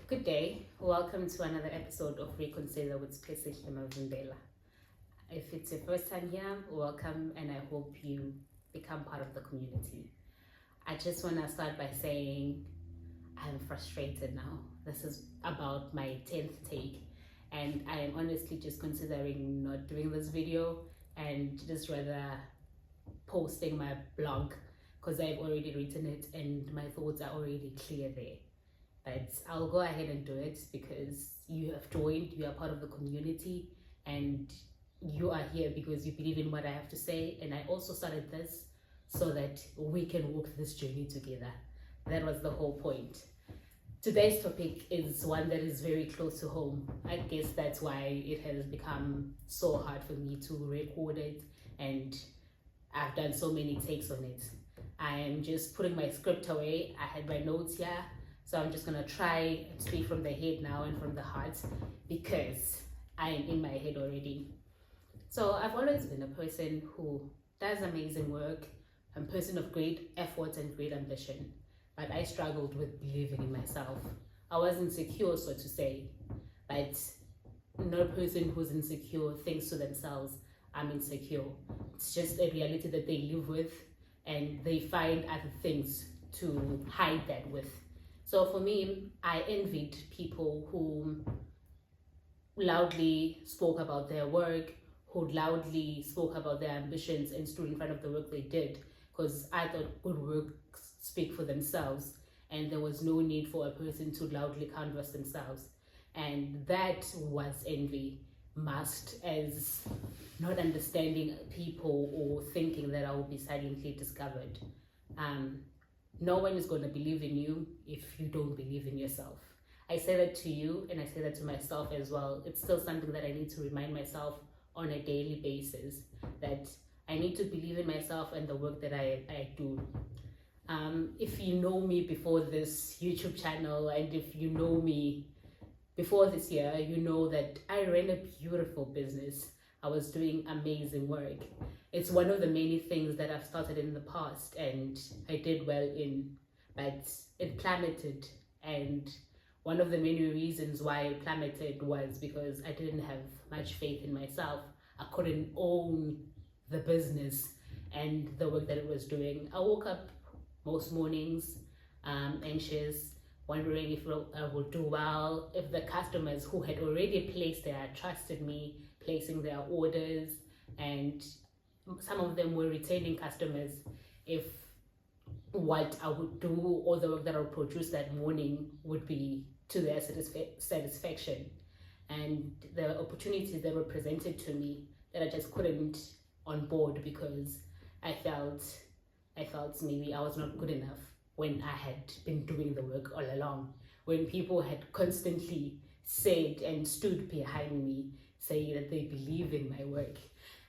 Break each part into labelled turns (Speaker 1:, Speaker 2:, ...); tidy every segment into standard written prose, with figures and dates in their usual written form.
Speaker 1: Good day. Welcome to another episode of Reconsider with Vimbela. If it's your first time here, welcome, and I hope you become part of the community. I just want to start by saying I'm frustrated now. This is about my 10th take, and I am honestly just considering not doing this video and just rather posting my blog because I've already written it and my thoughts are already clear there. But I'll go ahead and do it because you have joined, you are part of the community, and you are here because you believe in what I have to say. And I also started this so that we can walk this journey together. That was the whole point. Today's topic is one that is very close to home. I guess that's why it has become so hard for me to record it, and I've done so many takes on it. I am just putting my script away. I had my notes here. So I'm just gonna try and speak from the head now and from the heart because I am in my head already. So I've always been a person who does amazing work, a person of great effort and great ambition, but I struggled with believing in myself. I was insecure, so to say, but no person who's insecure thinks to themselves, I'm insecure. It's just a reality that they live with and they find other things to hide that with. So for me, I envied people who loudly spoke about their work, who loudly spoke about their ambitions and stood in front of the work they did, because I thought good works speak for themselves and there was no need for a person to loudly canvas themselves. And that was envy, masked as not understanding people or thinking that I will be silently discovered. No one is going to believe in you if you don't believe in yourself. I say that to you and I say that to myself as well. It's still something that I need to remind myself on a daily basis, that I need to believe in myself and the work that I do. If you know me before this YouTube channel and if you know me before this year, you know that I ran a beautiful business. I was doing amazing work. It's one of the many things that I've started in the past and I did well in, but it plummeted. And one of the many reasons why it plummeted was because I didn't have much faith in myself. I couldn't own the business and the work that it was doing. I woke up most mornings anxious, wondering if I would do well, if the customers who had already placed their trust in me, placing their orders, and some of them were retaining customers, if what I would do or the work that I would produce that morning would be to their satisfaction. And the opportunities that were presented to me that I just couldn't on board because I felt maybe I was not good enough when I had been doing the work all along, when people had constantly said and stood behind me saying that they believe in my work.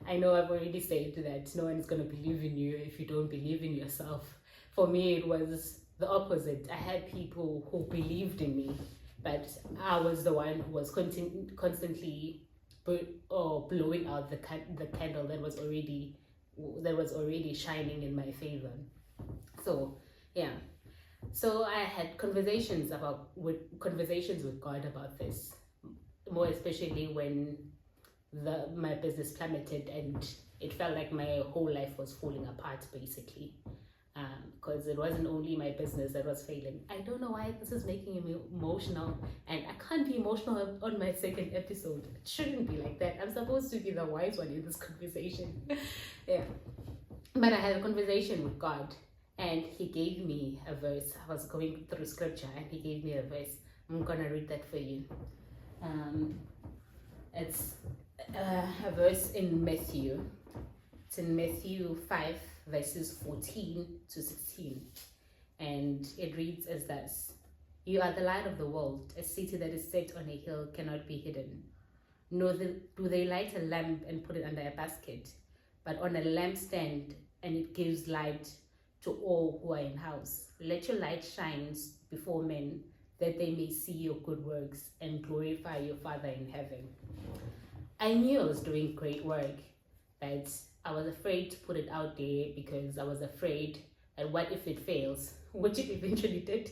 Speaker 1: I know I've already said that no one is going to believe in you if you don't believe in yourself. For me, it was the opposite. I had people who believed in me, but I was the one who was constantly blowing out the candle that was already shining in my favor. So yeah. So I had conversations with God about this, more especially when my business plummeted and it felt like my whole life was falling apart basically, because it wasn't only my business that was failing. I don't know why this is making me emotional, and I can't be emotional on my second episode. It shouldn't be like that. I'm supposed to be the wise one in this conversation. Yeah, but I had a conversation with God and he gave me a verse. I was going through scripture and he gave me a verse. I'm gonna read that for you. It's a verse in Matthew. It's in Matthew 5 verses 14 to 16, and it reads as thus: You are the light of the world. A city that is set on a hill cannot be hidden. Nor do they light a lamp and put it under a basket, but on a lampstand, and it gives light to all who are in house. Let your light shine before men, that they may see your good works and glorify your Father in heaven. I knew I was doing great work, but I was afraid to put it out there because I was afraid that what if it fails, which it eventually did.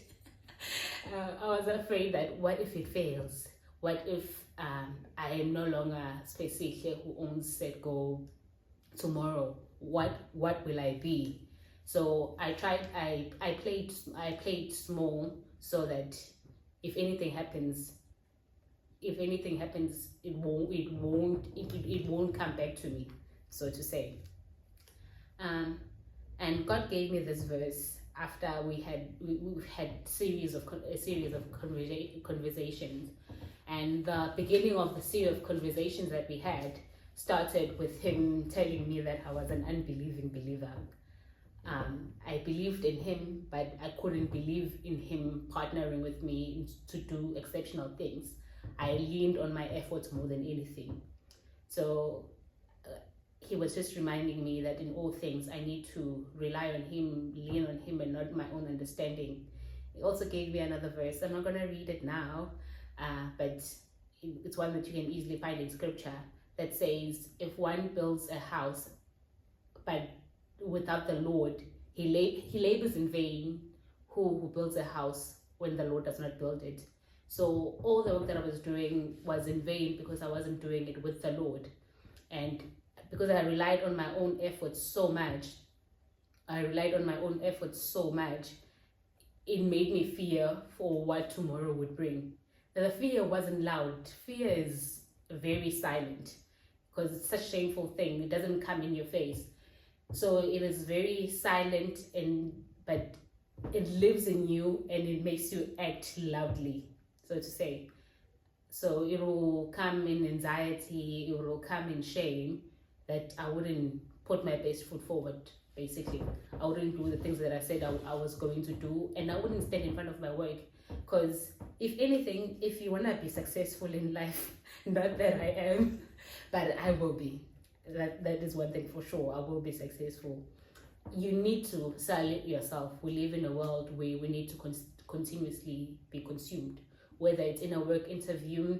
Speaker 1: I was afraid that what if it fails? What if I am no longer Spesihle who owns Set Go tomorrow? What will I be? So I played small so that if anything happens, it won't come back to me, so to say. And God gave me this verse after we had a series of conversations, and the beginning of the series of conversations that we had started with him telling me that I was an unbelieving believer. I believed in him, but I couldn't believe in him partnering with me to do exceptional things. I leaned on my efforts more than anything. So he was just reminding me that in all things I need to rely on him, lean on him, and not my own understanding. He also gave me another verse. I'm not going to read it now, but it's one that you can easily find in scripture that says, if one builds a house but without the Lord, he labors in vain who builds a house when the Lord does not build it. So all the work that I was doing was in vain because I wasn't doing it with the Lord. And because I relied on my own efforts so much, it made me fear for what tomorrow would bring. The fear wasn't loud. Fear is very silent because it's such a shameful thing. It doesn't come in your face. So it is very silent, but it lives in you and it makes you act loudly, so to say. So it will come in anxiety, it will come in shame, that I wouldn't put my best foot forward, basically. I wouldn't do the things that I said I was going to do, and I wouldn't stand in front of my work. Because if anything, if you want to be successful in life, not that I am, but I will be. That is one thing for sure. I will be successful. You need to silence yourself. We live in a world where we need to continuously be consumed, whether it's in a work interview,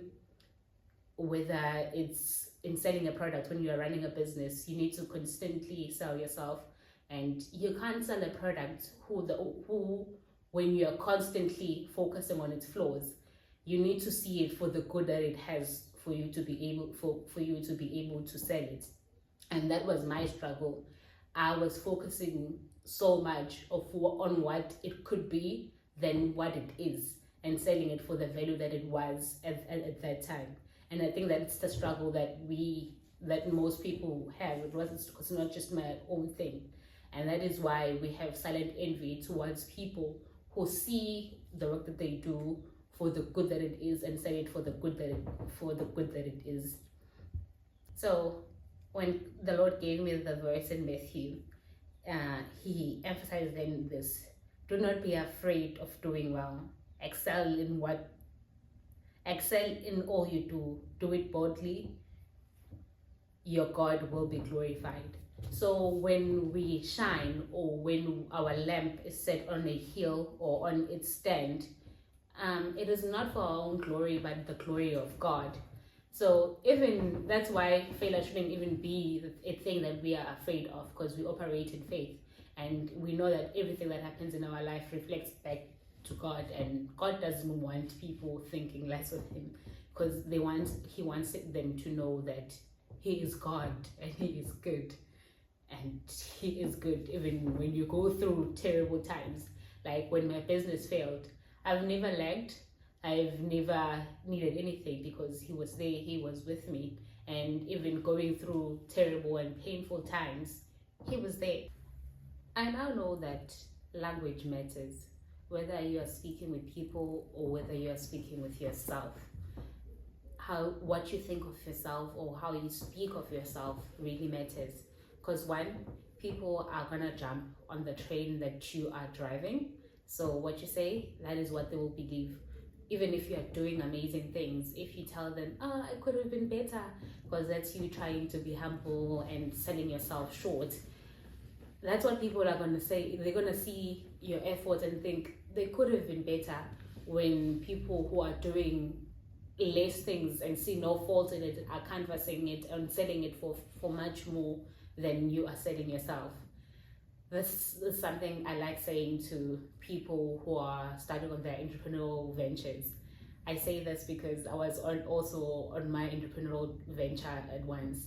Speaker 1: whether it's in selling a product. When you are running a business, you need to constantly sell yourself, and you can't sell a product who when you are constantly focusing on its flaws. You need to see it for the good that it has for you to be able to sell it. And that was my struggle. I was focusing so much on what it could be than what it is, and selling it for the value that it was at that time. And I think that's the struggle that most people have. It's not just my own thing. And that is why we have silent envy towards people who see the work that they do for the good that it is and sell it for the good that it is. So when the Lord gave me the verse in Matthew, he emphasized in this: do not be afraid of doing well. Excel in all you do. Do it boldly. Your God will be glorified. So when we shine, or when our lamp is set on a hill or on its stand, it is not for our own glory, but the glory of God. So even that's why failure shouldn't even be a thing that we are afraid of, because we operate in faith, and we know that everything that happens in our life reflects back to God, and God doesn't want people thinking less of him, because he wants them to know that he is God and he is good, and he is good even when you go through terrible times. Like when my business failed, I've never lagged. I've never needed anything, because he was there, he was with me. And even going through terrible and painful times, he was there. I now know that language matters, whether you are speaking with people or whether you are speaking with yourself. What you think of yourself or how you speak of yourself really matters. Because one, people are gonna jump on the train that you are driving. So what you say, that is what they will believe. Even if you are doing amazing things, if you tell them, it could have been better, because that's you trying to be humble and selling yourself short, that's what people are going to say. They're going to see your effort and think they could have been better, when people who are doing less things and see no fault in it are canvassing it and selling it for much more than you are selling yourself. This is something I like saying to people who are starting on their entrepreneurial ventures. I say this because I was also on my entrepreneurial venture at once.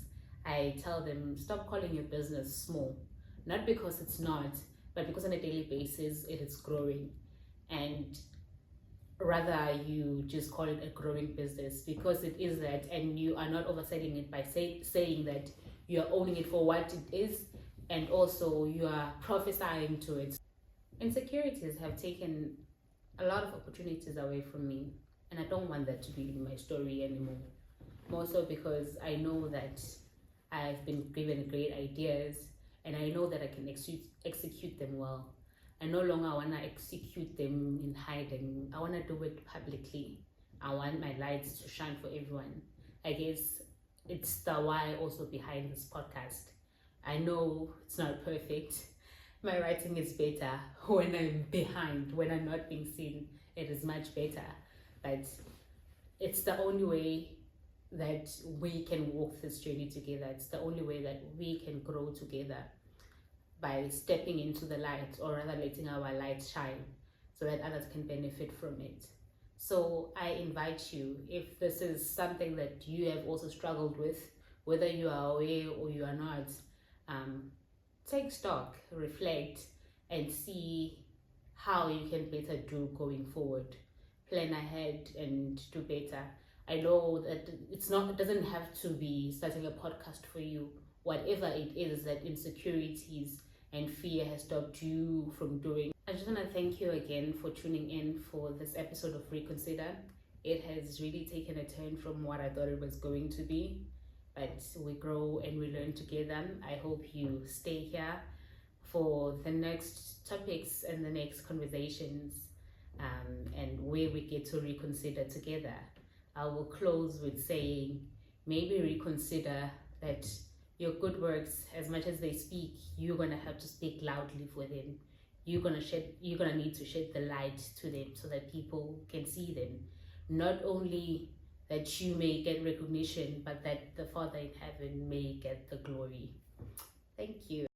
Speaker 1: I tell them, stop calling your business small. Not because it's not, but because on a daily basis it is growing. And rather you just call it a growing business, because it is that, and you are not overselling it by saying that you are owning it for what it is, and also you are prophesying to it. Insecurities have taken a lot of opportunities away from me, and I don't want that to be in my story anymore. More so because I know that I've been given great ideas, and I know that I can execute them well. I no longer want to execute them in hiding. I want to do it publicly. I want my lights to shine for everyone. I guess it's the why also behind this podcast. I know it's not perfect. My writing is better when I'm behind, when I'm not being seen. It is much better. But it's the only way that we can walk this journey together. It's the only way that we can grow together, by stepping into the light, or rather letting our light shine so that others can benefit from it. So I invite you, if this is something that you have also struggled with, whether you are aware or you are not, take stock, reflect, and see how you can better do going forward. Plan ahead and do better. I know that it doesn't have to be starting a podcast for you. Whatever it is that insecurities and fear has stopped you from doing. I just want to thank you again for tuning in for this episode of Reconsider. It has really taken a turn from what I thought it was going to be, but we grow and we learn together. I hope you stay here for the next topics and the next conversations, and where we get to reconsider together. I will close with saying, maybe reconsider that your good works, as much as they speak, you're gonna have to speak loudly for them. You're gonna need to shed the light to them so that people can see them. Not only that you may get recognition, but that the Father in heaven may get the glory. Thank you.